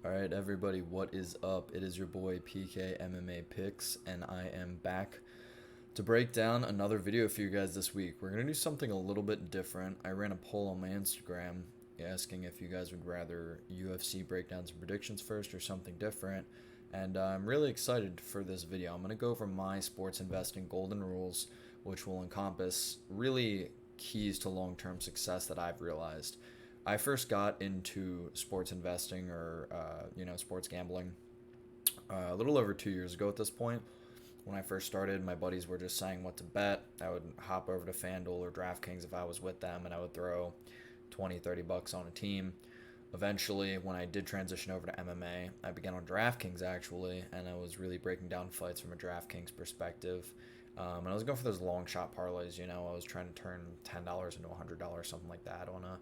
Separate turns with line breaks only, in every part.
Alright, everybody, what is up? It is your boy PK MMA Picks, and I am back to break down another video for you guys this week. We're going to do something a little bit different. I ran a poll on my Instagram asking if you guys would rather UFC breakdowns and predictions first or something different, and I'm really excited for this video. I'm going to go over my sports investing golden rules, which will encompass really keys to long-term success that I've realized. I first got into sports investing or sports gambling a little over 2 years ago at this point. When I first started, my buddies were just saying what to bet. I would hop over to FanDuel or DraftKings if I was with them, and I would throw 20, 30 bucks on a team. Eventually, when I did transition over to MMA, I began on DraftKings actually, and I was really breaking down fights from a DraftKings perspective. And I was going for those long shot parlays. I was trying to turn $10 into $100, something like that, on a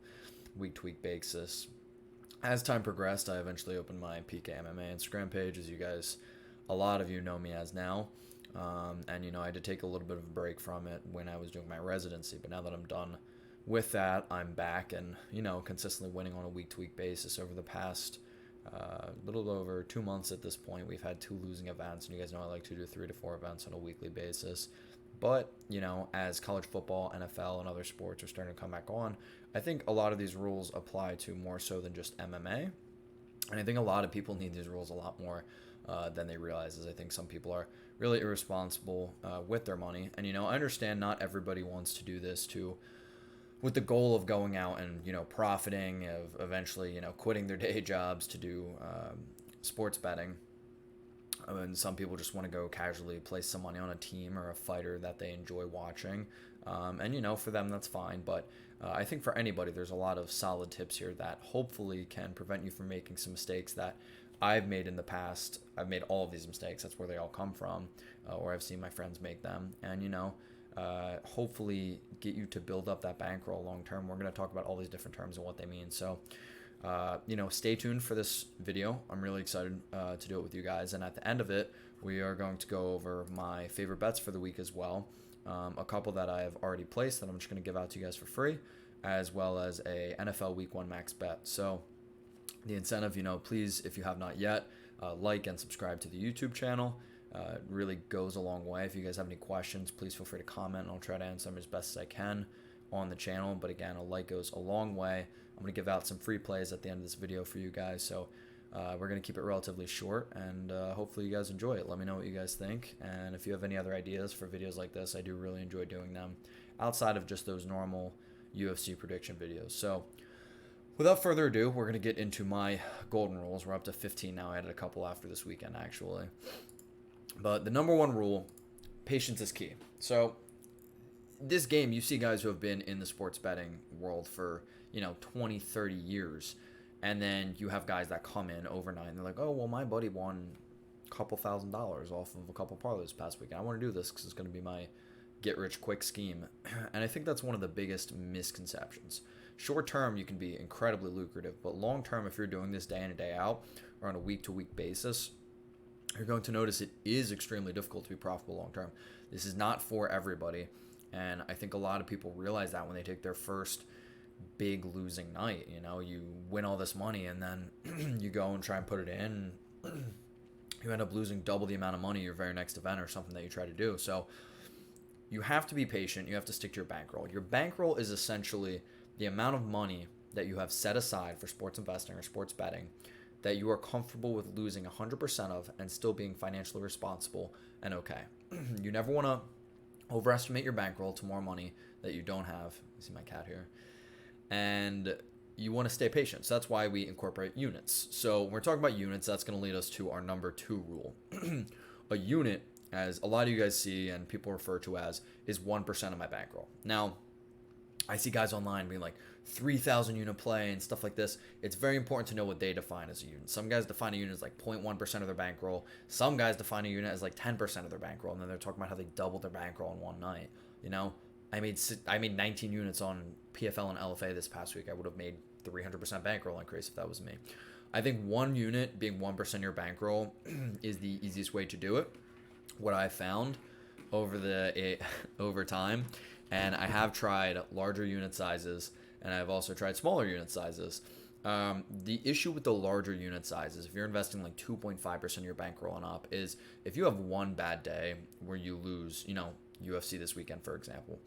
week-to-week basis. As time progressed, I eventually opened my PK MMA Instagram page, as a lot of you know me as now. And I had to take a little bit of a break from it when I was doing my residency. But now that I'm done with that, I'm back and, consistently winning on a week-to-week basis. Over the past little over 2 months at this point, we've had 2 losing events. And you guys know I like to do 3 to 4 events on a weekly basis. But, as college football, NFL, and other sports are starting to come back on, I think a lot of these rules apply to more so than just MMA. And I think a lot of people need these rules a lot more than they realize. As I think some people are really irresponsible with their money. And, I understand not everybody wants to do this with the goal of going out and, profiting, of eventually, quitting their day jobs to do sports betting. And some people just want to go casually place some money on a team or a fighter that they enjoy watching. And, for them, that's fine. But I think for anybody, there's a lot of solid tips here that hopefully can prevent you from making some mistakes that I've made in the past. I've made all of these mistakes. That's where they all come from, or I've seen my friends make them. And, hopefully get you to build up that bankroll long term. We're going to talk about all these different terms and what they mean. So, stay tuned for this video. I'm really excited to do it with you guys. And at the end of it, we are going to go over my favorite bets for the week as well. A couple that I have already placed that I'm just going to give out to you guys for free, as well as a NFL Week 1 max bet. So the incentive, please, if you have not yet, like and subscribe to the YouTube channel. It really goes a long way. If you guys have any questions, please feel free to comment, and I'll try to answer them as best as I can on the channel. But again, a like goes a long way. I'm going to give out some free plays at the end of this video for you guys. So we're going to keep it relatively short, and hopefully you guys enjoy it. Let me know what you guys think. And if you have any other ideas for videos like this, I do really enjoy doing them outside of just those normal UFC prediction videos. So without further ado, we're going to get into my golden rules. We're up to 15 now. I added a couple after this weekend, actually. But the number one rule, patience is key. So this game, you see guys who have been in the sports betting world for, 20, 30 years. And then you have guys that come in overnight and they're like, oh, well, my buddy won a couple $1,000s off of a couple parlays this past weekend. I want to do this because it's going to be my get-rich-quick scheme. And I think that's one of the biggest misconceptions. Short term, you can be incredibly lucrative. But long term, if you're doing this day in and day out or on a week-to-week basis, you're going to notice it is extremely difficult to be profitable long term. This is not for everybody. And I think a lot of people realize that when they take their first big losing night. You win all this money and then you go and try and put it in. You end up losing double the amount of money your very next event or something that you try to do. So you have to be patient. You have to stick to your bankroll. Your bankroll is essentially the amount of money that you have set aside for sports investing or sports betting that you are comfortable with losing 100% of and still being financially responsible and okay. You never want to overestimate your bankroll to more money that you don't have. You see my cat here. And you want to stay patient. So that's why we incorporate units. So when we're talking about units, that's going to lead us to our number 2 rule. A unit, as a lot of you guys see and people refer to as, is 1% of my bankroll. Now, I see guys online being like 3,000 unit play and stuff like this. It's very important to know what they define as a unit. Some guys define a unit as like 0.1% of their bankroll. Some guys define a unit as like 10% of their bankroll. And then they're talking about how they doubled their bankroll in one night. I made 19 units on PFL and LFA this past week. I would have made 300% bankroll increase if that was me. I think 1 unit being 1% of your bankroll is the easiest way to do it. What I found over time, and I have tried larger unit sizes, and I've also tried smaller unit sizes. The issue with the larger unit sizes, if you're investing like 2.5% of your bankroll and up, is if you have one bad day where you lose, UFC this weekend, for example,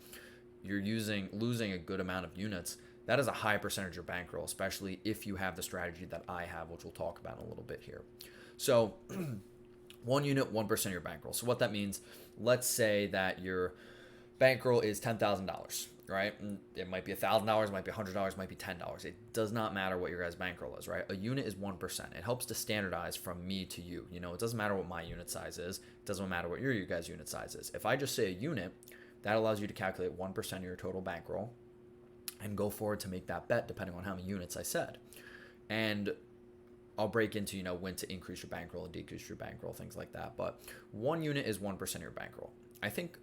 you're losing a good amount of units. That is a high percentage of your bankroll, especially if you have the strategy that I have, which we'll talk about in a little bit here. So, one unit, 1% of your bankroll. So what that means, let's say that your bankroll is $10,000, right? It might be $1,000, it might be $100, it might be $10. It does not matter what your guys' bankroll is, right? A unit is 1%. It helps to standardize from me to you. It doesn't matter what my unit size is. It doesn't matter what your guys' unit size is. If I just say a unit, that allows you to calculate 1% of your total bankroll and go forward to make that bet depending on how many units I said. And I'll break into, when to increase your bankroll and decrease your bankroll, things like that. But one unit is 1% of your bankroll. I think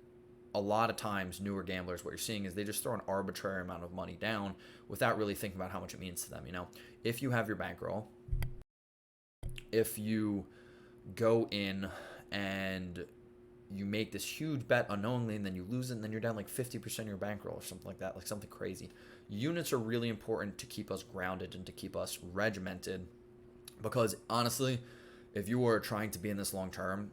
a lot of times newer gamblers, what you're seeing is they just throw an arbitrary amount of money down without really thinking about how much it means to them. If you have your bankroll, if you go in and you make this huge bet unknowingly and then you lose it and then you're down like 50% of your bankroll or something like that, like something crazy. Units are really important to keep us grounded and to keep us regimented, because honestly, if you are trying to be in this long term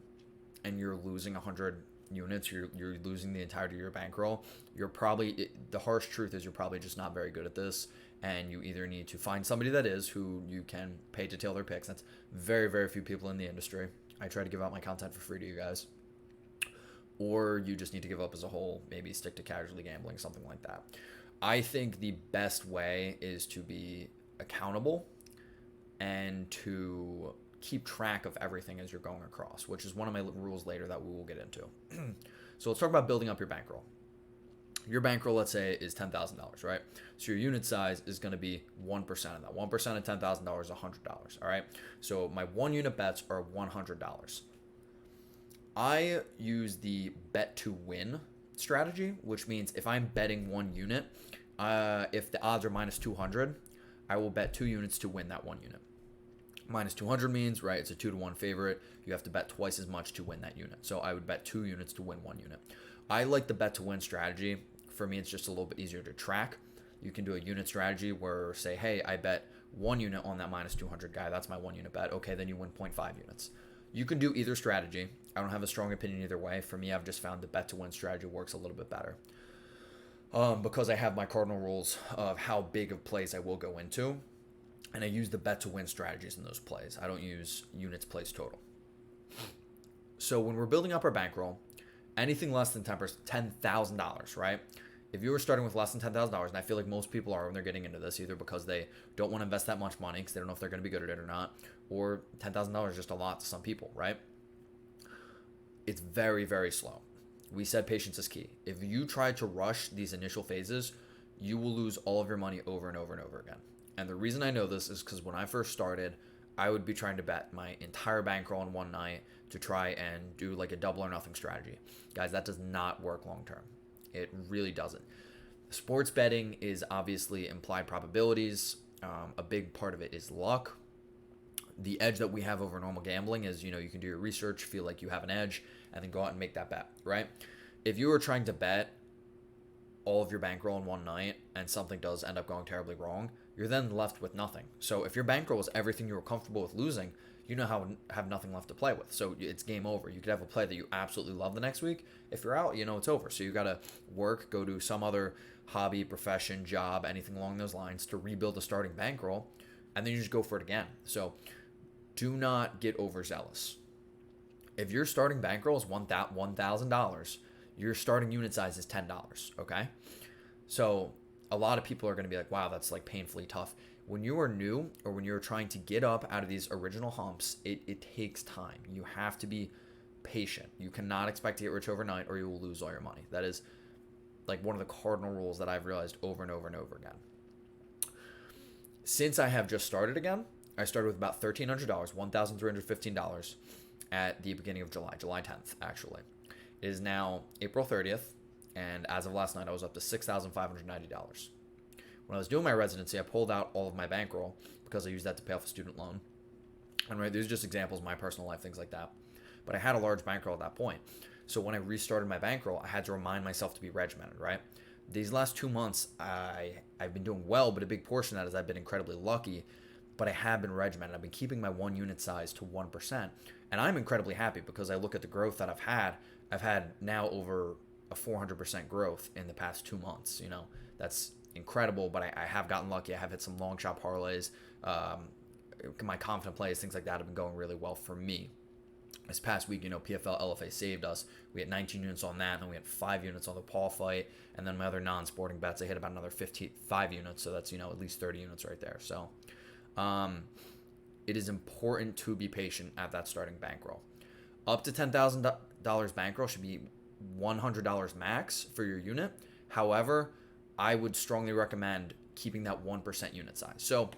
and you're losing 100 units, you're losing the entirety of your bankroll, the harsh truth is you're probably just not very good at this, and you either need to find somebody that is, who you can pay to tailor their picks. That's very, very few people in the industry. I try to give out my content for free to you guys. Or you just need to give up as a whole, maybe stick to casually gambling, something like that. I think the best way is to be accountable and to keep track of everything as you're going across, which is one of my rules later that we will get into. So let's talk about building up your bankroll. Your bankroll, let's say, is $10,000, right? So your unit size is going to be 1% of that. 1% of $10,000 is $100, all right? So my one unit bets are $100. I use the bet to win strategy, which means if I'm betting one unit, if the odds are minus 200, I will bet 2 units to win that one unit. Minus 200 means, right, it's a 2-to-1 favorite. You have to bet twice as much to win that unit. So I would bet 2 units to win 1 unit. I like the bet to win strategy. For me, it's just a little bit easier to track. You can do a unit strategy where, say, hey, I bet 1 unit on that minus 200 guy. That's my 1 unit bet. Okay, then you win 0.5 units. You can do either strategy. I don't have a strong opinion either way. For me, I've just found the bet to win strategy works a little bit better. Because I have my cardinal rules of how big of plays I will go into. And I use the bet to win strategies in those plays. I don't use units plays total. So when we're building up our bankroll, anything less than $10,000, right? If you were starting with less than $10,000, and I feel like most people are when they're getting into this, either because they don't want to invest that much money because they don't know if they're going to be good at it or not, or $10,000 is just a lot to some people, right? It's very, very slow. We said patience is key. If you try to rush these initial phases, you will lose all of your money over and over and over again. And the reason I know this is because when I first started, I would be trying to bet my entire bankroll in one night to try and do like a double or nothing strategy. Guys, that does not work long term. It really doesn't. Sports betting is obviously implied probabilities. A big part of it is luck. The edge that we have over normal gambling is, you can do your research, feel like you have an edge, and then go out and make that bet, right? If you were trying to bet all of your bankroll in one night and something does end up going terribly wrong, you're then left with nothing. So if your bankroll is everything you were comfortable with losing, you have nothing left to play with. So it's game over. You could have a play that you absolutely love the next week. If you're out, it's over. So you got to work, go do some other hobby, profession, job, anything along those lines to rebuild the starting bankroll, and then you just go for it again. So do not get overzealous. If your starting bankroll is $1,000, your starting unit size is $10, okay? So a lot of people are going to be like, wow, that's like painfully tough. When you are new or when you're trying to get up out of these original humps, it takes time. You have to be patient. You cannot expect to get rich overnight or you will lose all your money. That is like one of the cardinal rules that I've realized over and over and over again. Since I have just started again, I started with about $1,300, $1,315 at the beginning of July 10th, actually. It is now April 30th. And as of last night, I was up to $6,590. When I was doing my residency, I pulled out all of my bankroll because I used that to pay off a student loan. And right, these are just examples of my personal life, things like that. But I had a large bankroll at that point. So when I restarted my bankroll, I had to remind myself to be regimented, right? These last 2 months, I've been doing well, but a big portion of that is I've been incredibly lucky. But I have been regimented. I've been keeping my one unit size to 1%. And I'm incredibly happy because I look at the growth that I've had. I've had now over a 400% growth in the past 2 months. That's incredible, but I have gotten lucky. I have hit some long shot parlays. My confident plays, things like that have been going really well for me. This past week, PFL LFA saved us. We had 19 units on that, and then we had 5 units on the Paul fight. And then my other non-sporting bets, I hit about another 5 units. So that's, at least 30 units right there. So it is important to be patient at that starting bankroll. Up to $10,000 bankroll should be $100 max for your unit. However, I would strongly recommend keeping that 1% unit size. So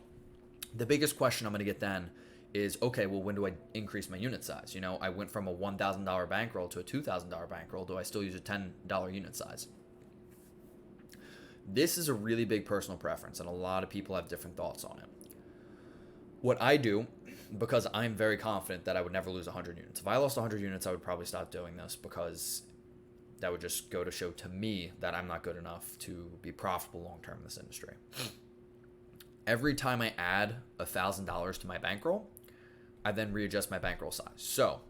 the biggest question I'm going to get then is, okay, well, when do I increase my unit size? I went from a $1,000 bankroll to a $2,000 bankroll. Do I still use a $10 unit size? This is a really big personal preference, and a lot of people have different thoughts on it. What I do, because I'm very confident that I would never lose 100 units. If I lost 100 units, I would probably stop doing this, because that would just go to show to me that I'm not good enough to be profitable long-term in this industry. Every time I add $1,000 to my bankroll, I then readjust my bankroll size. So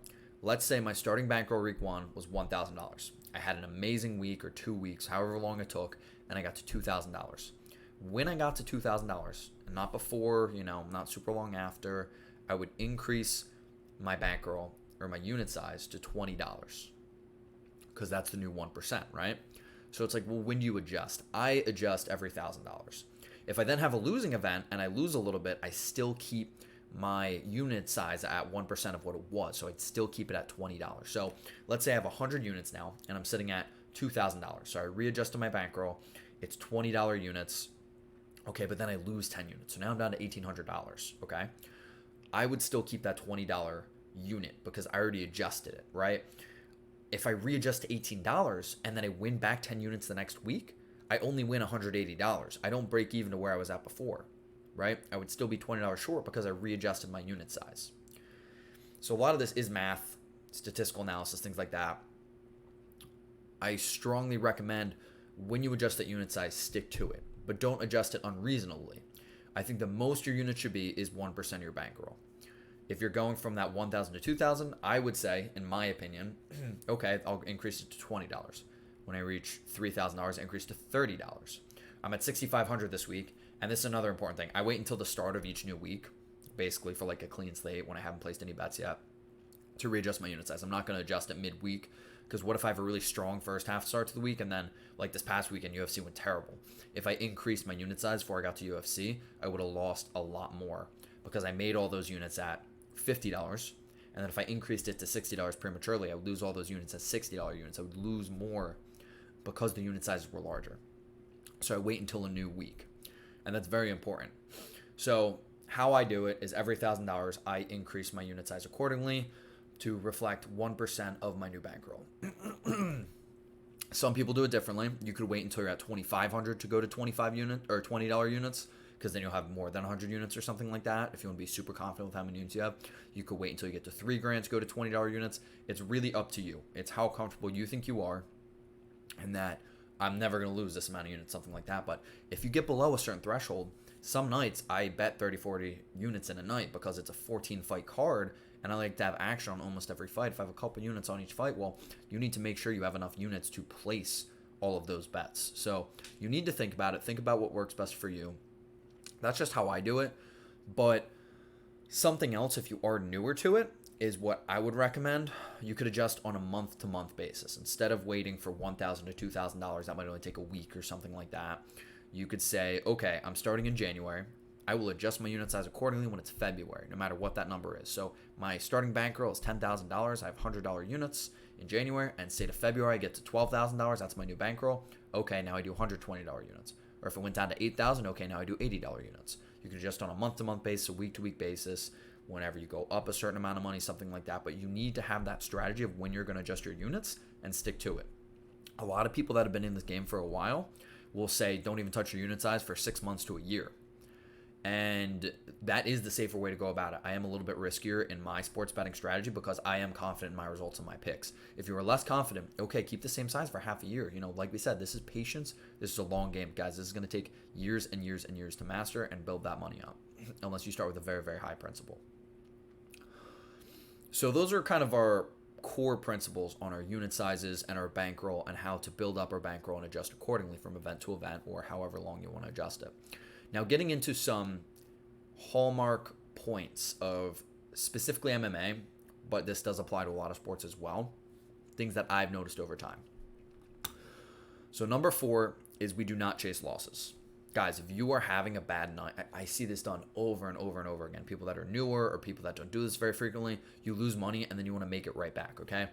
let's say my starting bankroll week 1 was $1,000. I had an amazing week or 2 weeks, however long it took, and I got to $2,000. When I got to $2,000, and not before, not super long after, I would increase my bankroll or my unit size to $20, because that's the new 1%, right? So it's like, well, when do you adjust? I adjust every $1,000. If I then have a losing event and I lose a little bit, I still keep my unit size at 1% of what it was. So I'd still keep it at $20. So let's say I have 100 units now and I'm sitting at $2,000. So I readjusted my bankroll. It's $20 units. Okay, but then I lose 10 units. So now I'm down to $1,800. Okay. I would still keep that $20 unit because I already adjusted it, right? If I readjust to $18 and then I win back 10 units the next week, I only win $180. I don't break even to where I was at before, right? I would still be $20 short because I readjusted my unit size. So a lot of this is math, statistical analysis, things like that. I strongly recommend when you adjust that unit size, stick to it, but don't adjust it unreasonably. I think the most your unit should be is 1% of your bankroll. If you're going from that 1,000 to 2,000, I would say, in my opinion, okay, I'll increase it to $20. When I reach $3,000, I increase to $30. I'm at 6,500 this week, and this is another important thing. I wait until the start of each new week, basically for like a clean slate when I haven't placed any bets yet, to readjust my unit size. I'm not going to adjust it midweek, because what if I have a really strong first half start to the week, and then like this past weekend, UFC went terrible. If I increased my unit size before I got to UFC, I would have lost a lot more because I made all those units at $50. And then if I increased it to $60 prematurely, I would lose all those units at $60 units. I would lose more because the unit sizes were larger. So I wait until a new week. And that's very important. So how I do it is every $1,000, I increase my unit size accordingly to reflect 1% of my new bankroll. Some people do it differently. You could wait until you're at 2,500 to go to 25 unit or $20 units, because then you'll have more than 100 units or something like that. If you want to be super confident with how many units you have, you could wait until you get to $3,000 to go to $20 units. It's really up to you. It's how comfortable you think you are, and that I'm never going to lose this amount of units, something like that. But if you get below a certain threshold, some nights I bet 30, 40 units in a night because it's a 14 fight card, and I like to have action on almost every fight. If I have a couple units on each fight, well, you need to make sure you have enough units to place all of those bets. So you need to think about it. Think about what works best for you. That's just how I do it. But something else, if you are newer to it, is what I would recommend. You could adjust on a month-to-month basis. Instead of waiting for $1,000 to $2,000, that might only take a week or something like that. You could say, okay, I'm starting in January. I will adjust my unit size accordingly when it's February, no matter what that number is. So my starting bankroll is $10,000. I have $100 units in January, and say to February, I get to $12,000. That's my new bankroll. Okay, now I do $120 units. Or if it went down to $8,000, okay, now I do $80 units. You can adjust on a month-to-month basis, a week-to-week basis, whenever you go up a certain amount of money, something like that. But you need to have that strategy of when you're going to adjust your units and stick to it. A lot of people that have been in this game for a while will say, don't even touch your unit size for 6 months to a year. And that is the safer way to go about it. I am a little bit riskier in my sports betting strategy because I am confident in my results and my picks. If you are less confident, okay, keep the same size for half a year. Like we said, this is patience. This is a long game, guys. This is going to take years and years and years to master and build that money up, unless you start with a very, very high principle. So those are kind of our core principles on our unit sizes and our bankroll and how to build up our bankroll and adjust accordingly from event to event or however long you want to adjust it. Now, getting into some hallmark points of specifically MMA, but this does apply to a lot of sports as well, things that I've noticed over time. So number 4 is we do not chase losses. Guys, if you are having a bad night, I see this done over and over and over again. People that are newer or people that don't do this very frequently, you lose money and then you want to make it right back, okay?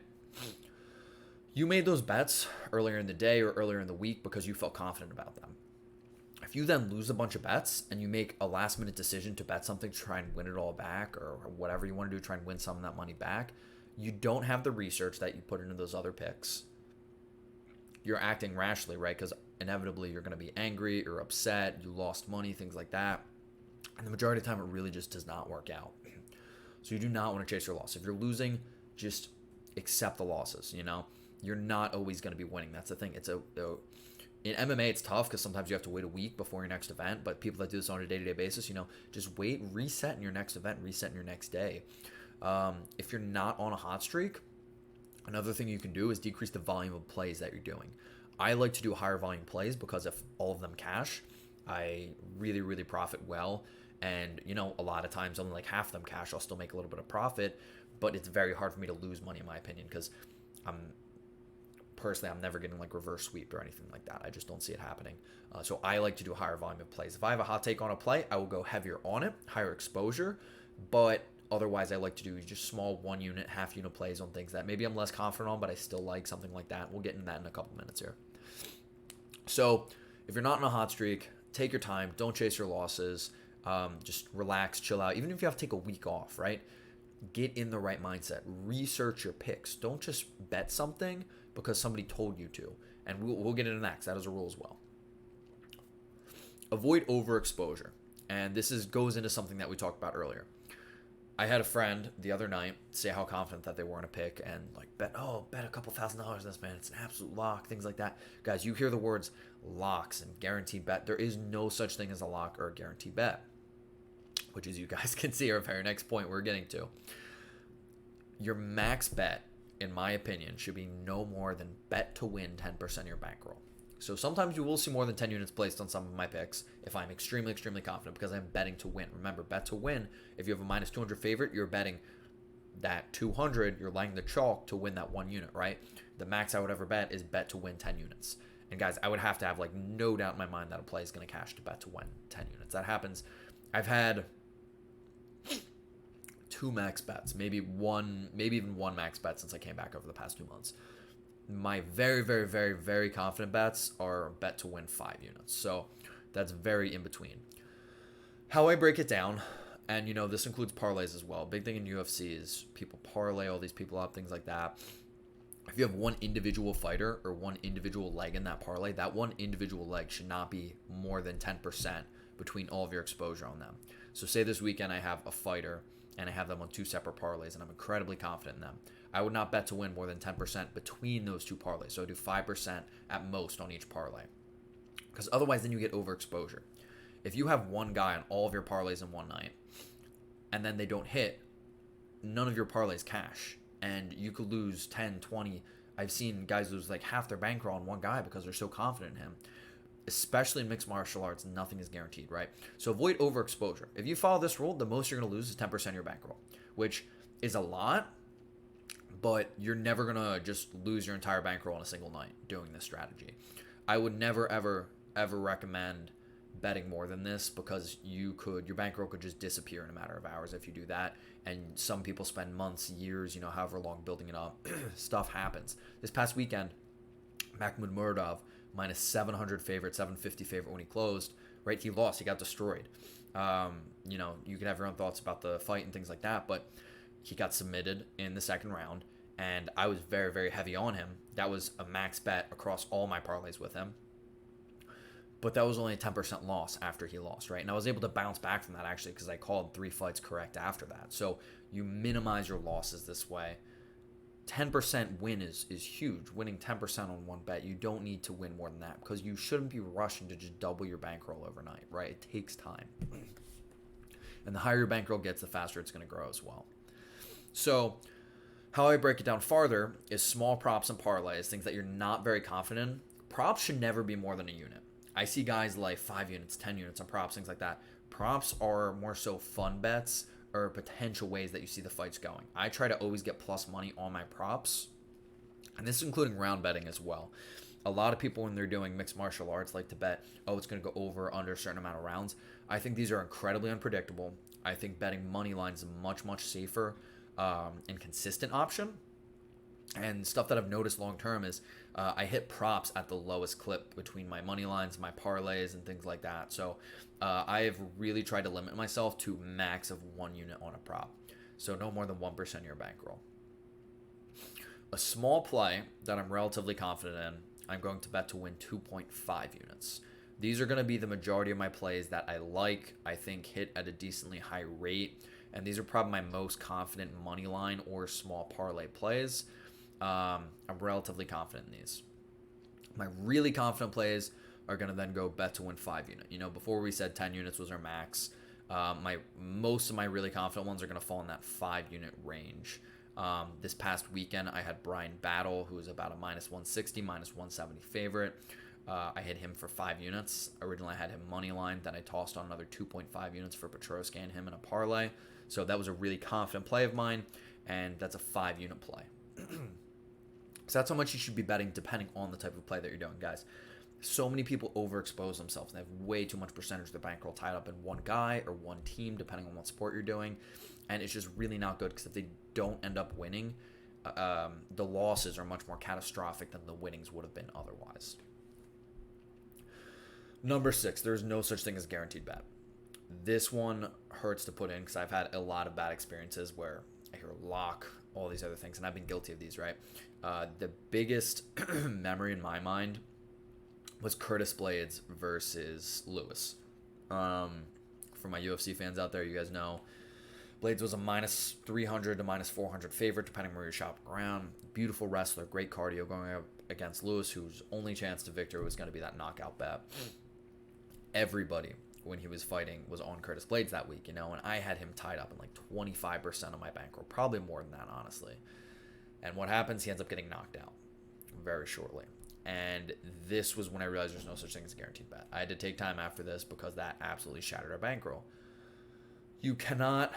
You made those bets earlier in the day or earlier in the week because you felt confident about them. If you then lose a bunch of bets and you make a last minute decision to bet something to try and win it all back or whatever you want to do, try and win some of that money back, you don't have the research that you put into those other picks. You're acting rashly, right? Because inevitably you're going to be angry or upset, you lost money, things like that. And the majority of the time it really just does not work out. So you do not want to chase your loss. If you're losing, just accept the losses, You're not always going to be winning. That's the thing. In MMA, it's tough because sometimes you have to wait a week before your next event. But people that do this on a day-to-day basis, just wait, reset in your next event, reset in your next day. If you're not on a hot streak, another thing you can do is decrease the volume of plays that you're doing. I like to do higher volume plays because if all of them cash, I really, really profit well. And, a lot of times only like half of them cash, I'll still make a little bit of profit. But it's very hard for me to lose money, in my opinion, because I'm never getting like reverse sweep or anything like that. I just don't see it happening. So I like to do a higher volume of plays. If I have a hot take on a play, I will go heavier on it, higher exposure. But otherwise, I like to do just small 1 unit, half unit plays on things that maybe I'm less confident on, but I still like something like that. We'll get into that in a couple minutes here. So if you're not in a hot streak, take your time. Don't chase your losses. Just relax, chill out. Even if you have to take a week off, right? Get in the right mindset. Research your picks. Don't just bet something because somebody told you to. And we'll get into that because that is a rule as well. Avoid overexposure. And this goes into something that we talked about earlier. I had a friend the other night say how confident that they were in a pick and bet a couple $1,000 on this, man. It's an absolute lock, things like that. Guys, you hear the words locks and guaranteed bet. There is no such thing as a lock or a guaranteed bet, which as you guys can see our very next point we're getting to. Your max bet, in my opinion, should be no more than bet to win 10% of your bankroll. So sometimes you will see more than 10 units placed on some of my picks if I'm extremely, extremely confident because I'm betting to win. Remember, bet to win. If you have a minus 200 favorite, you're betting that 200, you're laying the chalk to win that 1 unit, right? The max I would ever bet is bet to win 10 units. And guys, I would have to have no doubt in my mind that a play is going to cash to bet to win 10 units. That happens. I've had 2 max bets, maybe even 1 max bet since I came back over the past 2 months. My very, very, very, very confident bets are bet to win 5 units. So that's very in between. How I break it down, and this includes parlays as well. Big thing in UFC is people parlay all these people up, things like that. If you have one individual fighter or one individual leg in that parlay, that one individual leg should not be more than 10% between all of your exposure on them. So say this weekend I have a fighter and I have them on 2 separate parlays and I'm incredibly confident in them. I would not bet to win more than 10% between those 2 parlays. So I do 5% at most on each parlay. Because otherwise then you get overexposure. If you have one guy on all of your parlays in one night and then they don't hit, none of your parlays cash. And you could lose 10, 20. I've seen guys lose half their bankroll on one guy because they're so confident in him. Especially in mixed martial arts, nothing is guaranteed, right? So avoid overexposure. If you follow this rule, the most you're going to lose is 10% of your bankroll, which is a lot, but you're never going to just lose your entire bankroll in a single night doing this strategy. I would never, ever, ever recommend betting more than this because your bankroll could just disappear in a matter of hours if you do that. And some people spend months, years, however long building it up. Stuff happens. This past weekend, Mahmoud Muradov, minus 700 favorite, 750 favorite when he closed, right? He lost. He got destroyed. You can have your own thoughts about the fight and things like that, but he got submitted in the second round, and I was very, very heavy on him. That was a max bet across all my parlays with him. but that was only a 10% loss after he lost, right? And I was able to bounce back from that actually because I called 3 fights correct after that. So you minimize your losses this way. 10% win is huge. Winning 10% on one bet, you don't need to win more than that because you shouldn't be rushing to just double your bankroll overnight, right? It takes time. And the higher your bankroll gets, the faster it's going to grow as well. So how I break it down farther is small props and parlays, things that you're not very confident in. Props should never be more than a unit. I see guys like 5 units, 10 units on props, things like that. Props are more so fun bets or potential ways that you see the fights going. I try to always get plus money on my props, and this is including round betting as well. A lot of people, when they're doing mixed martial arts, like to bet, oh, it's going to go over or under a certain amount of rounds. I think these are incredibly unpredictable. I think betting money lines is much, much safer and consistent option. And stuff that I've noticed long term is I hit props at the lowest clip between my money lines, my parlays, and things like that. So I have really tried to limit myself to max of 1 unit on a prop. So no more than 1% of your bankroll. A small play that I'm relatively confident in, I'm going to bet to win 2.5 units. These are going to be the majority of my plays that I think hit at a decently high rate. And these are probably my most confident money line or small parlay plays. I'm relatively confident in these. My really confident plays are going to then go bet to win 5 unit. You know, before we said 10 units was our max. Most of my really confident ones are going to fall in that 5 unit range. This past weekend, I had Brian Battle, who was about a minus 160, minus 170 favorite. I hit him for 5 units. Originally, I had him money line. Then I tossed on another 2.5 units for Petrosky and him in a parlay. So that was a really confident play of mine, and that's a 5 unit play. So that's how much you should be betting depending on the type of play that you're doing, guys. So many people overexpose themselves and they have way too much percentage of their bankroll tied up in one guy or one team, depending on what sport you're doing. And it's just really not good because if they don't end up winning, the losses are much more catastrophic than the winnings would have been otherwise. Number 6, there's no such thing as guaranteed bet. This one hurts to put in because I've had a lot of bad experiences where I hear lock, all these other things, and I've been guilty of these, right? The biggest memory in my mind was Curtis Blades versus Lewis. For my UFC fans out there, you guys know Blades was a minus 300 to minus 400 favorite, depending where you're shopping around. Beautiful wrestler, great cardio going up against Lewis, whose only chance to victory was going to be that knockout bet. Everybody, when he was fighting, was on Curtis Blades that week, you know, and I had him tied up in like 25% of my bankroll, probably more than that, honestly. And what happens? He ends up getting knocked out very shortly. And this was when I realized there's no such thing as a guaranteed bet. I had to take time after this because that absolutely shattered our bankroll. You cannot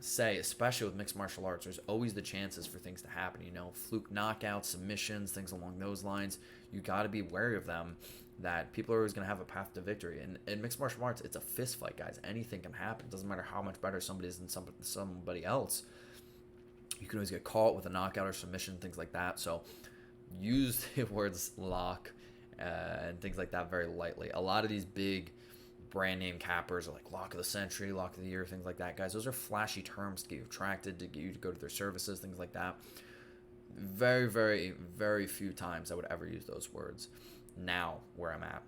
say, especially with mixed martial arts, there's always the chances for things to happen, you know, fluke knockouts, submissions, things along those lines. You got to be wary of them, that people are always going to have a path to victory. And in mixed martial arts, it's a fist fight, guys. Anything can happen. It doesn't matter how much better somebody is than somebody else. You can always get caught with a knockout or submission, things like that. So use the words lock and things like that very lightly. A lot of these big brand name cappers are like lock of the century, lock of the year, things like that, guys. Those are flashy terms to get you attracted, to get you to go to their services, things like that. Very, very, very few times I would ever use those words. Now, where I'm at,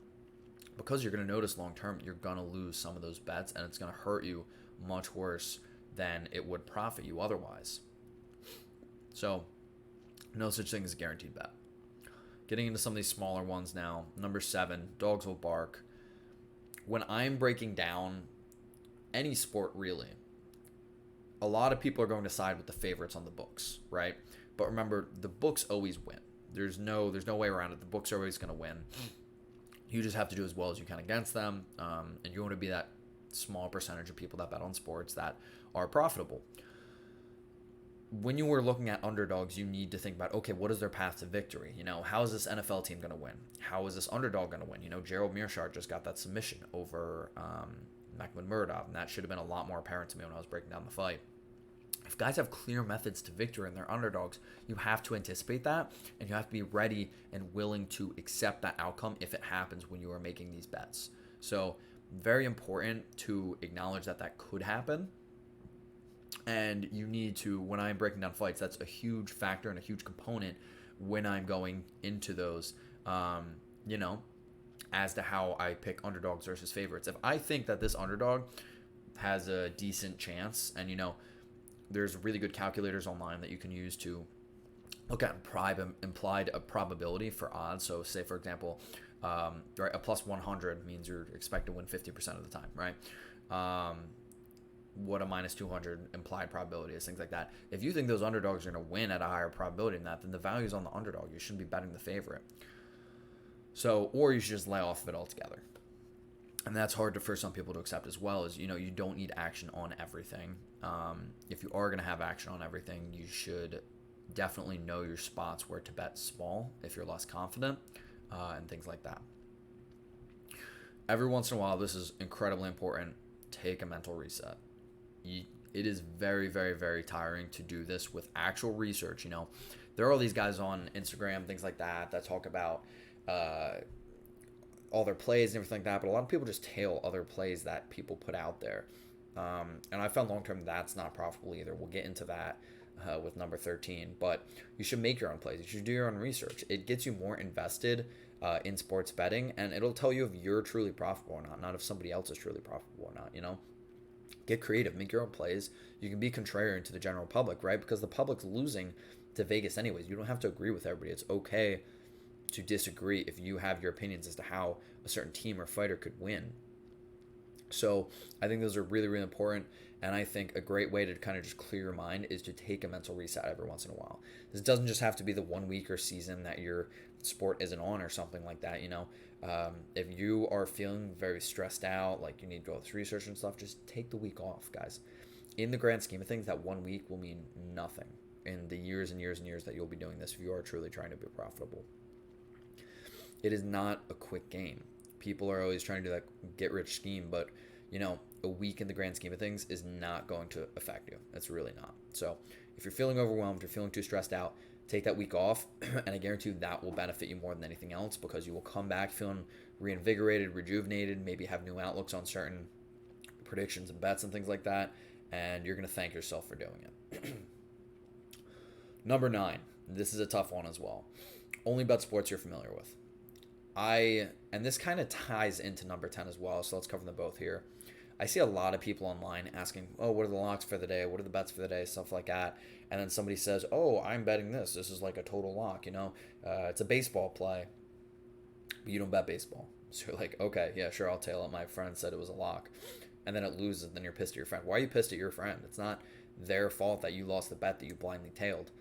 because you're going to notice long term, you're going to lose some of those bets, and it's going to hurt you much worse than it would profit you otherwise. So, no such thing as a guaranteed bet. Getting into some of these smaller ones now. Number 7, dogs will bark. When I'm breaking down any sport, really, a lot of people are going to side with the favorites on the books, right? But remember, the books always win. There's no way around it. The books are always going to win. You just have to do as well as you can against them, and you want to be that small percentage of people that bet on sports that are profitable. When you were looking at underdogs, you need to think about, okay, what is their path to victory? You know, how is this NFL team going to win? How is this underdog going to win? You know, Gerald Mearshart just got that submission over Makhmudmuradov, and that should have been a lot more apparent to me when I was breaking down the fight. If guys have clear methods to victory and they're underdogs, you have to anticipate that, and you have to be ready and willing to accept that outcome if it happens when you are making these bets. So very important to acknowledge that that could happen. And you need to, when I'm breaking down fights, that's a huge factor and a huge component when I'm going into those. You know, as to how I pick underdogs versus favorites. If I think that this underdog has a decent chance, and there's really good calculators online that you can use to look at implied probability for odds. So say, for example, right, a plus 100 means you're expected to win 50% of the time, right? What a minus 200 implied probability is, things like that. If you think those underdogs are going to win at a higher probability than that, then the value is on the underdog. You shouldn't be betting the favorite. So, or you should just lay off of it altogether. And that's hard for some people to accept as well, is, you don't need action on everything. If you are going to have action on everything, you should definitely know your spots where to bet small if you're less confident, and things like that. Every once in a while, this is incredibly important, take a mental reset. It is very, very, very tiring to do this with actual research. There are all these guys on Instagram, things like that talk about all their plays and everything like that, but a lot of people just tail other plays that people put out there. And I found long term that's not profitable either. We'll get into that with number 13, but you should make your own plays. You should do your own research. It gets you more invested in sports betting, and it'll tell you if you're truly profitable or not if somebody else is truly profitable or not. Get creative, make your own plays. You can be contrarian to the general public, right? Because the public's losing to Vegas anyways. You don't have to agree with everybody. It's okay to disagree if you have your opinions as to how a certain team or fighter could win. So I think those are really, really important. And I think a great way to kind of just clear your mind is to take a mental reset every once in a while. This doesn't just have to be the 1 week or season that your sport isn't on or something like that. If you are feeling very stressed out, like you need to go with research and stuff, just take the week off, guys. In the grand scheme of things, that 1 week will mean nothing in the years and years and years that you'll be doing this if you are truly trying to be profitable. It is not a quick game. People are always trying to do that get rich scheme, but a week in the grand scheme of things is not going to affect you. It's really not. So if you're feeling overwhelmed, you're feeling too stressed out, take that week off, and I guarantee you that will benefit you more than anything else, because you will come back feeling reinvigorated, rejuvenated, maybe have new outlooks on certain predictions and bets and things like that, and you're going to thank yourself for doing it. Number 9. This is a tough one as well. Only bet sports you're familiar with. And this kind of ties into number 10 as well, so let's cover them both here. I see a lot of people online asking, oh, what are the locks for the day? What are the bets for the day? Stuff like that. And then somebody says, oh, I'm betting this. This is like a total lock, it's a baseball play, but you don't bet baseball. So you're like, okay, yeah, sure, I'll tail it. My friend said it was a lock. And then it loses, then you're pissed at your friend. Why are you pissed at your friend? It's not their fault that you lost the bet that you blindly tailed.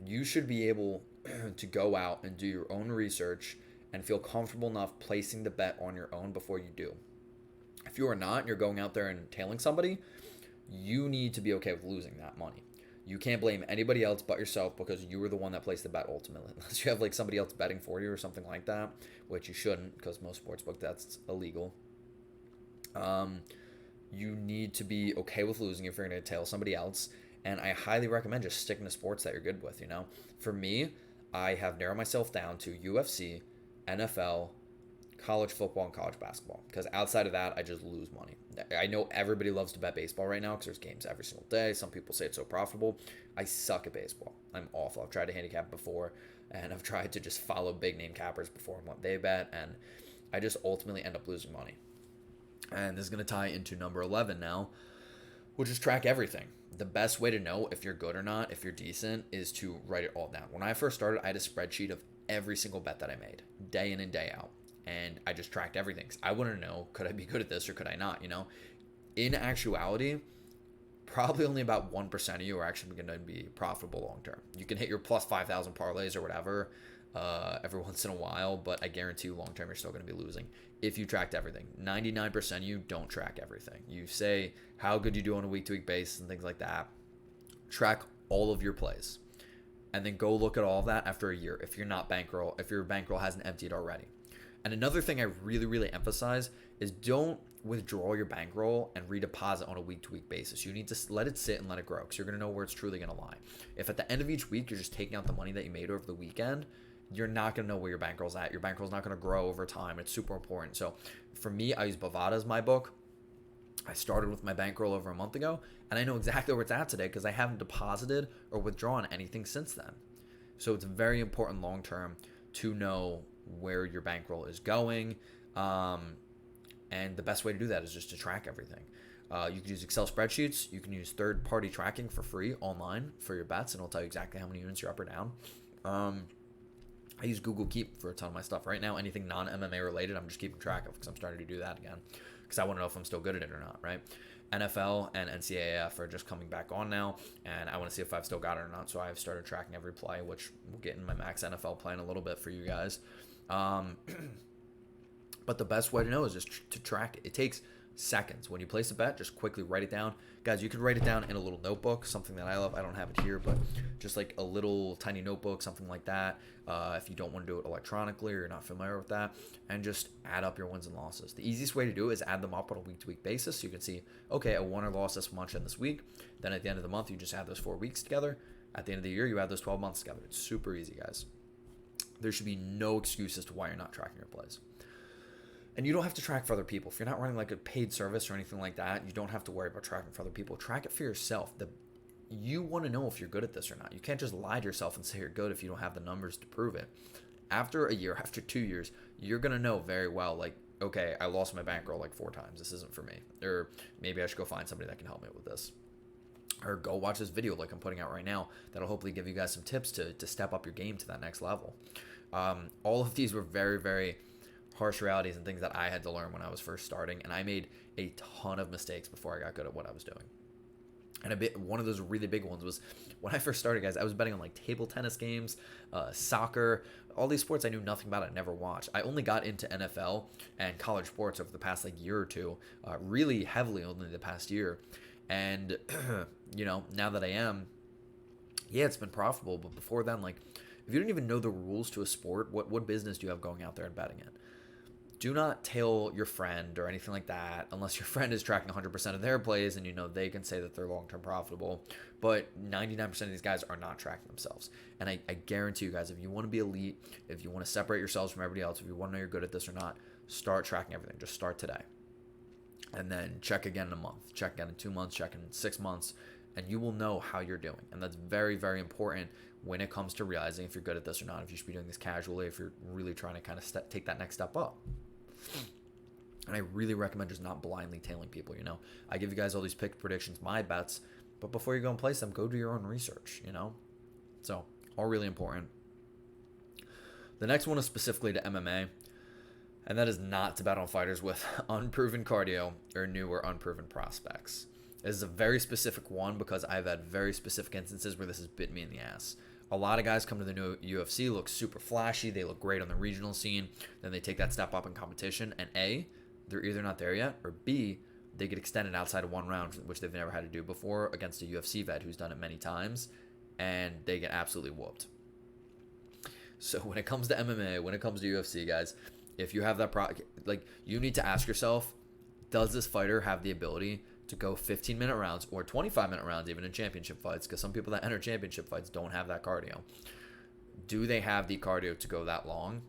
You should be able to go out and do your own research and feel comfortable enough placing the bet on your own before you do. If you are not, and you're going out there and tailing somebody, you need to be okay with losing that money. You can't blame anybody else but yourself, because you were the one that placed the bet ultimately. Unless you have like somebody else betting for you or something like that, which you shouldn't, because most sportsbook that's illegal. You need to be okay with losing if you're going to tail somebody else. And I highly recommend just sticking to sports that you're good with. For me, I have narrowed myself down to UFC, NFL, college football, and college basketball, because outside of that, I just lose money. I know everybody loves to bet baseball right now because there's games every single day. Some people say it's so profitable. I suck at baseball. I'm awful. I've tried to handicap before, and I've tried to just follow big name cappers before and what they bet, and I just ultimately end up losing money. And this is going to tie into number 11 now, which is track everything. The best way to know if you're good or not, if you're decent, is to write it all down. When I first started, I had a spreadsheet of every single bet that I made, day in and day out. And I just tracked everything. I want to know, could I be good at this or could I not? In actuality, probably only about 1% of you are actually going to be profitable long term. You can hit your plus 5,000 parlays or whatever every once in a while, but I guarantee you long term you're still going to be losing if you tracked everything. 99% of you don't track everything. You say how good you do on a week-to-week basis and things like that. Track all of your plays, and then go look at all of that after a year if your bankroll hasn't emptied already. And another thing I really, really emphasize is don't withdraw your bankroll and redeposit on a week-to-week basis. You need to let it sit and let it grow, because you're going to know where it's truly going to lie. If at the end of each week you're just taking out the money that you made over the weekend, you're not going to know where your bankroll's at. Your bankroll's not going to grow over time. It's super important. So for me, I use Bovada as my book. I started with my bankroll over a month ago, and I know exactly where it's at today because I haven't deposited or withdrawn anything since then. So it's very important long-term to know where your bankroll is going. And the best way to do that is just to track everything. You can use Excel spreadsheets. You can use third-party tracking for free online for your bets, and it'll tell you exactly how many units you're up or down. I use Google Keep for a ton of my stuff. Right now, anything non-MMA related, I'm just keeping track of because I'm starting to do that again because I want to know if I'm still good at it or not, right? NFL and NCAAF are just coming back on now, and I want to see if I've still got it or not. So I've started tracking every play, which we'll get in my Max NFL play in a little bit for you guys. But the best way to know is just to track it. It takes seconds. When you place a bet, just quickly write it down. Guys, you can write it down in a little notebook, something that I love. I don't have it here, but just like a little tiny notebook, something like that. If you don't want to do it electronically or you're not familiar with that, and just add up your wins and losses. The easiest way to do it is add them up on a week-to-week basis. So you can see, okay, I won or lost this much in this week. Then at the end of the month, you just add those 4 weeks together. At the end of the year, you add those 12 months together. It's super easy, guys. There should be no excuse as to why you're not tracking your plays. And you don't have to track for other people. If you're not running like a paid service or anything like that, you don't have to worry about tracking for other people. Track it for yourself. You want to know if you're good at this or not. You can't just lie to yourself and say you're good if you don't have the numbers to prove it. After a year, after 2 years, you're going to know very well, like, okay, I lost my bankroll like 4 times. This isn't for me. Or maybe I should go find somebody that can help me with this. Or go watch this video like I'm putting out right now. That'll hopefully give you guys some tips to step up your game to that next level. All of these were very, very harsh realities and things that I had to learn when I was first starting, and I made a ton of mistakes before I got good at what I was doing. And one of those really big ones was when I first started, guys. I was betting on like table tennis games, soccer, all these sports I knew nothing about. I never watched. I only got into NFL and college sports over the past like year or two, really heavily only the past year. And now that I am, yeah, it's been profitable. But before then, like, if you don't even know the rules to a sport, what business do you have going out there and betting it? Do not tail your friend or anything like that unless your friend is tracking 100% of their plays and they can say that they're long-term profitable. But 99% of these guys are not tracking themselves. And I guarantee you guys, if you want to be elite, if you want to separate yourselves from everybody else, if you want to know you're good at this or not, start tracking everything. Just start today. And then check again in a month, check again in 2 months, check in 6 months, and you will know how you're doing. And that's very, very important when it comes to realizing if you're good at this or not, if you should be doing this casually, if you're really trying to kind of take that next step up. And I really recommend just not blindly tailing people. I give you guys all these pick predictions, my bets, but before you go and place them, go do your own research. So all really important. The next one is specifically to MMA, and that is not to bet on fighters with unproven cardio or new or unproven prospects. This is a very specific one because I've had very specific instances where this has bit me in the ass. A lot of guys come to the new UFC, look super flashy, they look great on the regional scene, then they take that step up in competition, and A, they're either not there yet, or B, they get extended outside of 1 round, which they've never had to do before, against a UFC vet who's done it many times, and they get absolutely whooped. So when it comes to MMA, when it comes to UFC, guys, if you have that you need to ask yourself, does this fighter have the ability to go 15-minute rounds or 25-minute rounds even in championship fights? Because some people that enter championship fights don't have that cardio. Do they have the cardio to go that long?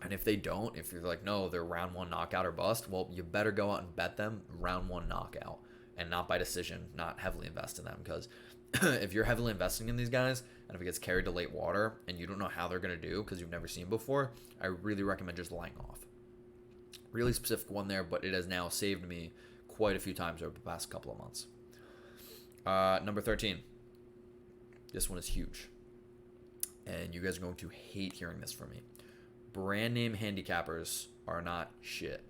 And if they don't, if you're like, no, they're round 1 knockout or bust, well, you better go out and bet them round 1 knockout and not by decision, not heavily invest in them. Because if you're heavily investing in these guys and if it gets carried to late water and you don't know how they're going to do because you've never seen before, I really recommend just laying off. Really specific one there, but it has now saved me quite a few times over the past couple of months. Number 13. This one is huge. And you guys are going to hate hearing this from me. Brand name handicappers are not shit.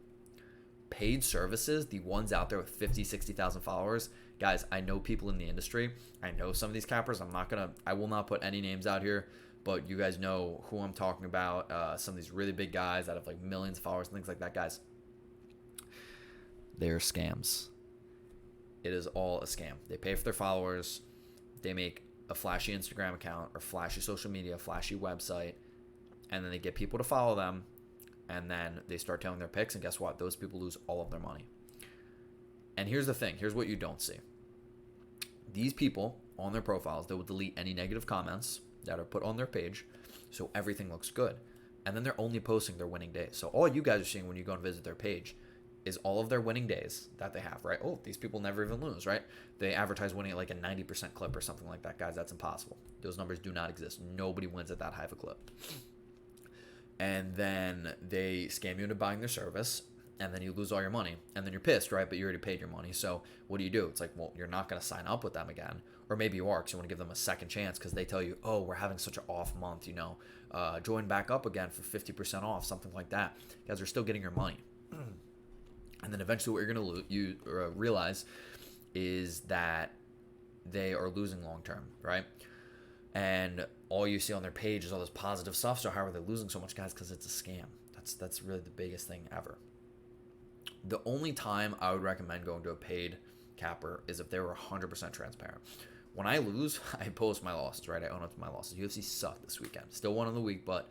Paid services, the ones out there with 50, 60,000 followers. Guys, I know people in the industry. I know some of these cappers. I will not put any names out here, but you guys know who I'm talking about. Some of these really big guys that have like millions of followers and things like that, guys. They're scams. It is all a scam. They pay for their followers. They make a flashy Instagram account or flashy social media, flashy website, and then they get people to follow them, and then they start telling their picks, and guess what? Those people lose all of their money. And here's the thing. Here's what you don't see. These people on their profiles, they will delete any negative comments that are put on their page, so everything looks good. And then they're only posting their winning days. So all you guys are seeing when you go and visit their page is all of their winning days that they have, right? Oh, these people never even lose, right? They advertise winning at like a 90% clip or something like that. Guys, that's impossible. Those numbers do not exist. Nobody wins at that high of a clip. and then they scam you into buying their service, and then you lose all your money, and then you're pissed, right? But you already paid your money. So what do? It's like, well, you're not going to sign up with them again, or maybe you are because you want to give them a second chance because they tell you, oh, we're having such an off month, join back up again for 50% off, something like that. You guys are still getting your money. And then eventually what you're going to realize is that they are losing long term, right? And all you see on their page is all this positive stuff. So how are they losing so much, guys? Because it's a scam. That's really the biggest thing ever. The only time I would recommend going to a paid capper is if they were 100% transparent. When I lose, I post my losses, right? I own up to my losses. UFC sucked this weekend. Still won in the week, but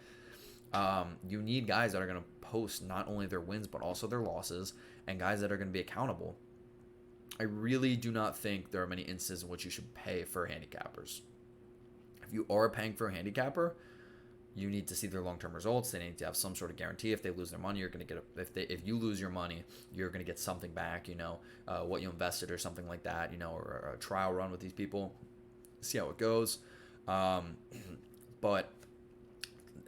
you need guys that are going to post not only their wins, but also their losses, and guys that are going to be accountable. I really do not think there are many instances in which you should pay for handicappers. If you are paying for a handicapper, you need to see their long-term results. They need to have some sort of guarantee. If they lose their money, you're going to get if you lose your money, you're going to get something back. What you invested or something like that. Or a trial run with these people. See how it goes. But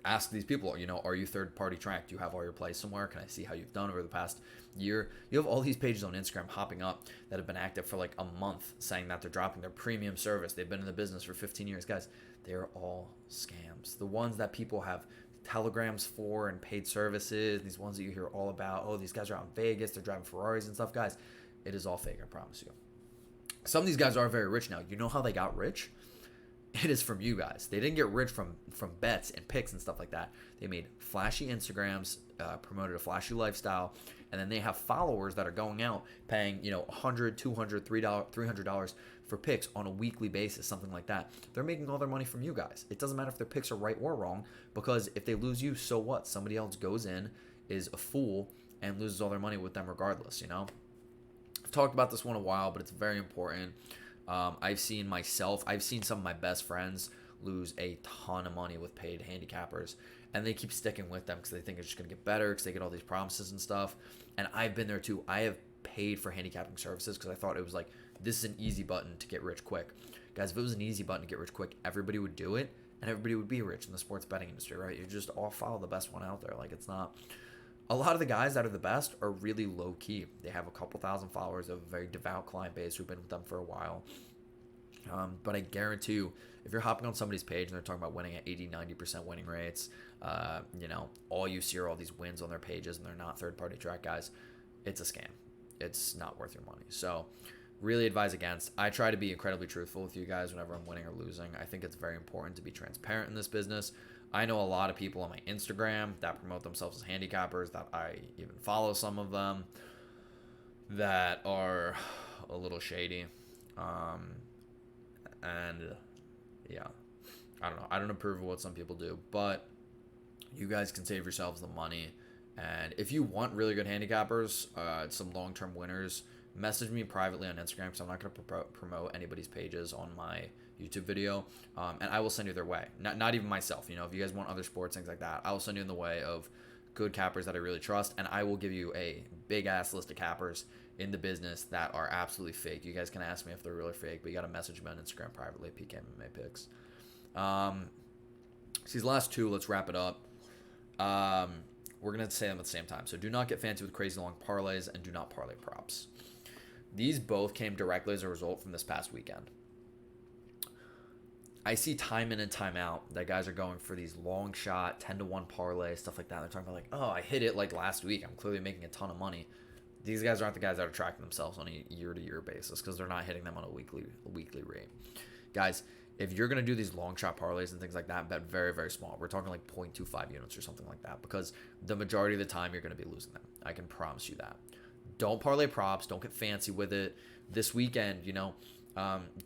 ask these people. Are you third-party tracked? Do you have all your plays somewhere? Can I see how you've done over the past year? You have all these pages on Instagram hopping up that have been active for like a month, saying that they're dropping their premium service. They've been in the business for 15 years, guys. They're all scams. The ones that people have telegrams for and paid services, these ones that you hear all about, oh, these guys are out in Vegas, they're driving Ferraris and stuff, guys, it is all fake, I promise you. Some of these guys are very rich now. You know how they got rich? It is from you guys. They didn't get rich from bets and picks and stuff like that. They made flashy Instagrams, promoted a flashy lifestyle, and then they have followers that are going out paying, $100, $200, $300 for picks on a weekly basis, something like that. They're making all their money from you guys. It doesn't matter if their picks are right or wrong, because if they lose you, so what? Somebody else goes in, is a fool, and loses all their money with them regardless, I've talked about this one a while, but it's very important. I've seen some of my best friends lose a ton of money with paid handicappers, and they keep sticking with them because they think it's just going to get better because they get all these promises and stuff. And I've been there too. I have paid for handicapping services because I thought it was like, this is an easy button to get rich quick. Guys, if it was an easy button to get rich quick, everybody would do it, and everybody would be rich in the sports betting industry, right? You just all follow the best one out there. Like, it's not... A lot of the guys that are the best are really low-key. They have a couple thousand followers, a very devout client base who've been with them for a while. But I guarantee you, if you're hopping on somebody's page and they're talking about winning at 80, 90% winning rates, all you see are all these wins on their pages and they're not third-party track guys, it's a scam. It's not worth your money. So really advise against. I try to be incredibly truthful with you guys whenever I'm winning or losing. I think it's very important to be transparent in this business. I know a lot of people on my Instagram that promote themselves as handicappers, that I even follow some of them, that are a little shady. And yeah, I don't know. I don't approve of what some people do, but you guys can save yourselves the money. And if you want really good handicappers, some long-term winners, message me privately on Instagram because I'm not going to promote anybody's pages on my YouTube video, and I will send you their way. Not even myself. If you guys want other sports, things like that, I will send you in the way of good cappers that I really trust, and I will give you a big-ass list of cappers in the business that are absolutely fake. You guys can ask me if they're real or fake, but you got to message me on Instagram privately, PKMMA Picks. These last two, let's wrap it up. We're going to say them at the same time. So do not get fancy with crazy long parlays, and do not parlay props. These both came directly as a result from this past weekend. I see time in and time out that guys are going for these long shot, 10-1 parlay, stuff like that. They're talking about like, oh, I hit it like last week. I'm clearly making a ton of money. These guys aren't the guys that are tracking themselves on a year-to-year basis because they're not hitting them on a weekly rate. Guys, if you're going to do these long shot parlays and things like that, bet very, very small. We're talking like 0.25 units or something like that, because the majority of the time you're going to be losing them. I can promise you that. Don't parlay props. Don't get fancy with it. This weekend,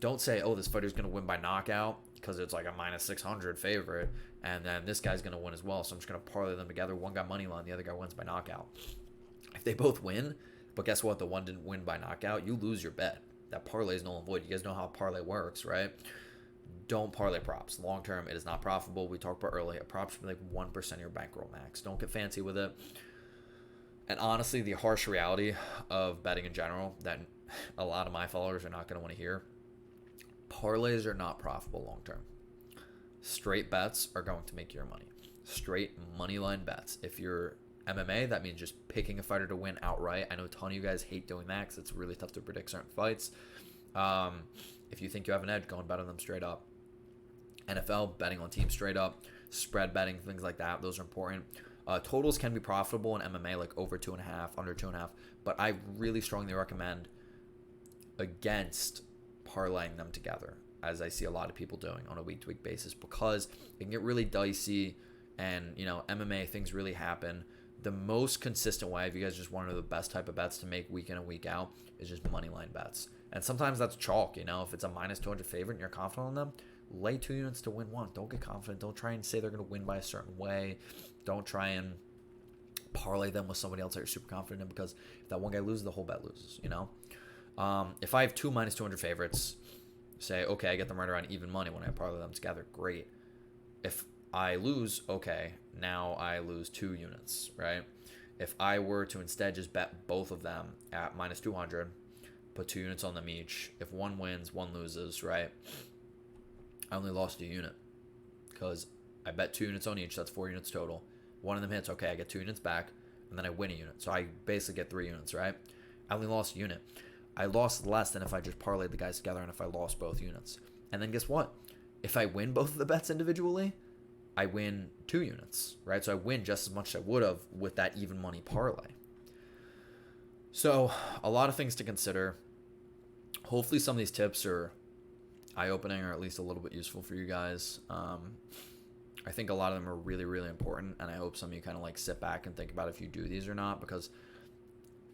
don't say, oh, this fighter's going to win by knockout because it's like a minus 600 favorite, and then this guy's going to win as well, so I'm just going to parlay them together. One got money line, the other guy wins by knockout. If they both win, but guess what? The one didn't win by knockout, you lose your bet. That parlay is null and void. You guys know how parlay works, right? Don't parlay props. Long term, it is not profitable. We talked about earlier. A prop should be like 1% of your bankroll max. Don't get fancy with it. And honestly, the harsh reality of betting in general that a lot of my followers are not going to want to hear, parlays are not profitable long term. Straight bets are going to make your money. straight money line bets. If you're MMA, that means just picking a fighter to win outright. I know a ton of you guys hate doing that because it's really tough to predict certain fights. If you think you have an edge, go and bet on them straight up. NFL, betting on teams straight up. Spread betting, things like that. Those are important. Totals can be profitable in MMA, like over 2.5, under 2.5. But I really strongly recommend against parlaying them together, as I see a lot of people doing on a week-to-week basis, because it can get really dicey. And, MMA, things really happen. The most consistent way, if you guys just want to know the best type of bets to make week in and week out, is just money line bets. And sometimes that's chalk, if it's a minus 200 favorite and you're confident on them, lay 2 units to win 1. Don't get confident. Don't try and say they're going to win by a certain way. Don't try and parlay them with somebody else that you're super confident in, because if that one guy loses, the whole bet loses, If I have 2 minus 200 favorites, say, okay, I get them right around even money when I parlay them together, great. If I lose, okay, now I lose 2 units, right? If I were to instead just bet both of them at minus 200, put 2 units on them each, if one wins, one loses, right? I only lost a unit because I bet 2 units on each. That's 4 units total. One of them hits, okay, I get 2 units back, and then I win a unit. So I basically get 3 units, right? I only lost a unit. I lost less than if I just parlayed the guys together and if I lost both units. And then guess what? If I win both of the bets individually, I win 2 units, right? So I win just as much as I would have with that even money parlay. So a lot of things to consider. Hopefully some of these tips are eye-opening or at least a little bit useful for you guys. I think a lot of them are really, really important, and I hope some of you kind of like sit back and think about if you do these or not, because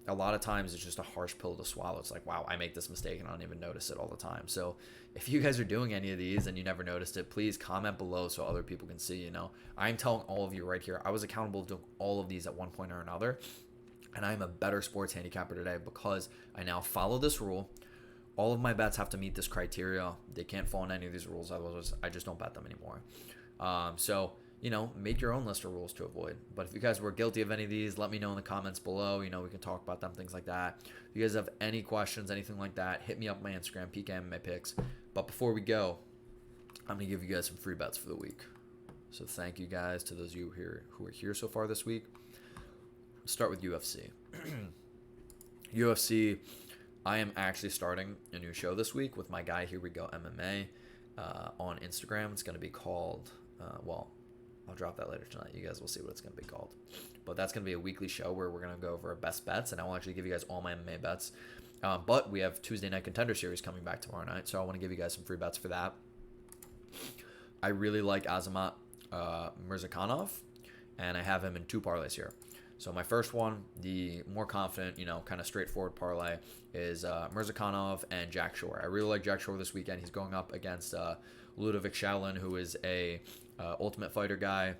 a lot of times it's just a harsh pill to swallow. It's like, wow, I make this mistake and I don't even notice it all the time. So if you guys are doing any of these and you never noticed it, please comment below so other people can see. I'm telling all of you right here, I was accountable to all of these at one point or another, and I'm a better sports handicapper today because I now follow this rule. All of my bets have to meet this criteria. They can't fall in any of these rules, otherwise I just don't bet them anymore. So make your own list of rules to avoid. But if you guys were guilty of any of these, let me know in the comments below. We can talk about them, things like that. If you guys have any questions, anything like that, hit me up on my Instagram, PKMMAPicks. But before we go, I'm going to give you guys some free bets for the week. So thank you guys to those of you who are here so far this week. Let's start with UFC. UFC, I am actually starting a new show this week with my guy, Here We Go MMA, on Instagram. It's going to be called, I'll drop that later tonight. You guys will see what it's going to be called. But that's going to be a weekly show where we're going to go over our best bets, and I will actually give you guys all my MMA bets. But we have Tuesday Night Contender Series coming back tomorrow night, so I want to give you guys some free bets for that. I really like Azamat Murzakanov, and I have him in 2 parlays here. So my first one, the more confident, kind of straightforward parlay, is Murzakanov and Jack Shore. I really like Jack Shore this weekend. He's going up against Ludovic Shaolin, who is a Ultimate Fighter guy.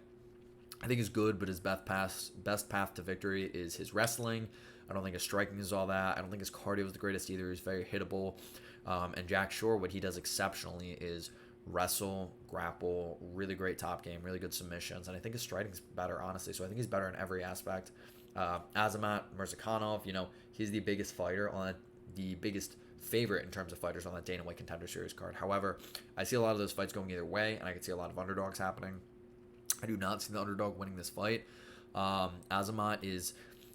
I think he's good, but his best path to victory is his wrestling. I don't think his striking is all that. I don't think his cardio is the greatest either. He's very hittable. And Jack Shore, what he does exceptionally is wrestle, grapple, really great top game, really good submissions, and I think his striking is better, honestly. So I think he's better in every aspect. Azamat Murzakanov, he's the biggest fighter on the biggest favorite in terms of fighters on that Dana White Contender Series card. However, I see a lot of those fights going either way, and I can see a lot of underdogs happening. I do not see the underdog winning this fight. Azamat is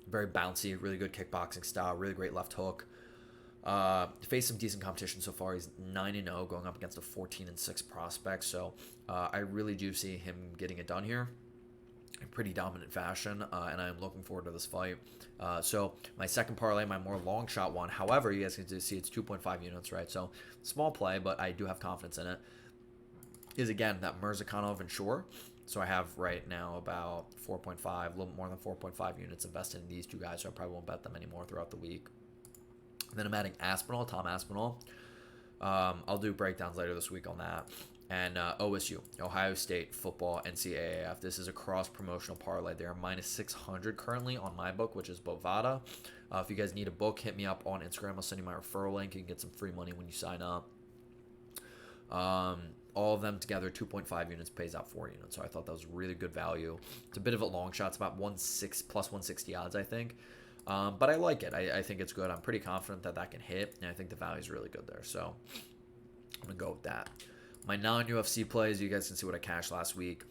very bouncy, really good kickboxing style, really great left hook. Faced some decent competition so far. He's 9-0 going up against a 14-6 prospect. So I really do see him getting it done here in pretty dominant fashion, and I'm looking forward to this fight. So my second parlay, my more long shot one, however, you guys can see it's 2.5 units, right? So small play, but I do have confidence in it, is again that Murzakanov and Shore. So I have right now about 4.5, a little more than 4.5 units invested in these 2 guys, so I probably won't bet them anymore throughout the week. Then I'm adding Aspinall, Tom Aspinall. I'll do breakdowns later this week on that. And OSU, Ohio State Football, NCAAF. This is a cross-promotional parlay. They are minus 600 currently on my book, which is Bovada. If you guys need a book, hit me up on Instagram. I'll send you my referral link. You can get some free money when you sign up. All of them together, 2.5 units pays out 4 units. So I thought that was really good value. It's a bit of a long shot. It's about plus 160 odds, I think. But I like it. I think it's good. I'm pretty confident that can hit, and I think the value is really good there. So I'm going to go with that. My non-UFC plays, you guys can see what I cashed last week.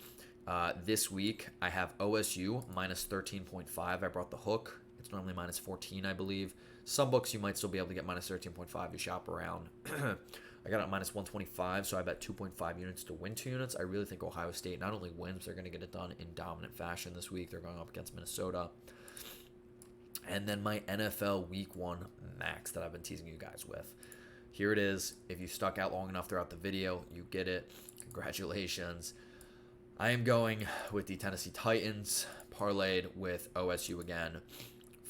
This week, I have OSU minus 13.5. I brought the hook. It's normally minus 14, I believe. Some books you might still be able to get minus 13.5. You shop around. I got it at minus 125, so I bet 2.5 units to win 2 units. I really think Ohio State not only wins, they're going to get it done in dominant fashion this week. They're going up against Minnesota. And then my NFL Week 1 max that I've been teasing you guys with. Here it is. If you stuck out long enough throughout the video, you get it. Congratulations. I am going with the Tennessee Titans, parlayed with OSU again.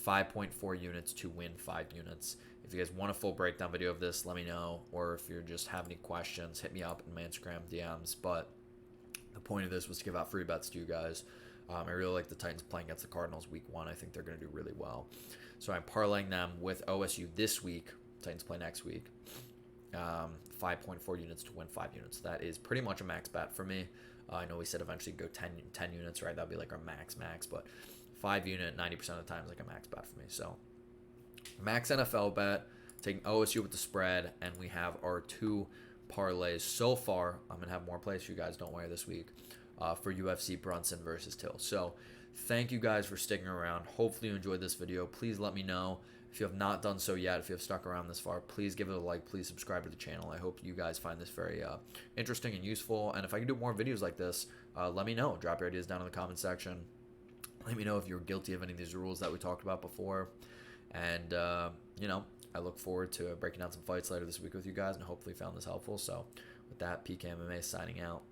5.4 units to win 5 units. If you guys want a full breakdown video of this, let me know. Or if you just have any questions, hit me up in my Instagram DMs. But the point of this was to give out free bets to you guys. I really like the Titans playing against the Cardinals week 1. I think they're going to do really well. So I'm parlaying them with OSU this week. Titans play next week. 5.4 units to win 5 units. That is pretty much a max bet for me. I know we said eventually go 10 units, right? That'd be like our max, but 5 unit 90% of the time is like a max bet for me. So max NFL bet, taking OSU with the spread, and we have our 2 parlays so far. I'm going to have more plays for you guys, don't worry, this week for UFC Brunson versus Till. So thank you guys for sticking around. Hopefully you enjoyed this video. Please let me know. If you have not done so yet, if you have stuck around this far, please give it a like. Please subscribe to the channel. I hope you guys find this very interesting and useful. And if I can do more videos like this, let me know. Drop your ideas down in the comment section. Let me know if you're guilty of any of these rules that we talked about before. And, I look forward to breaking down some fights later this week with you guys and hopefully found this helpful. So with that, PK MMA signing out.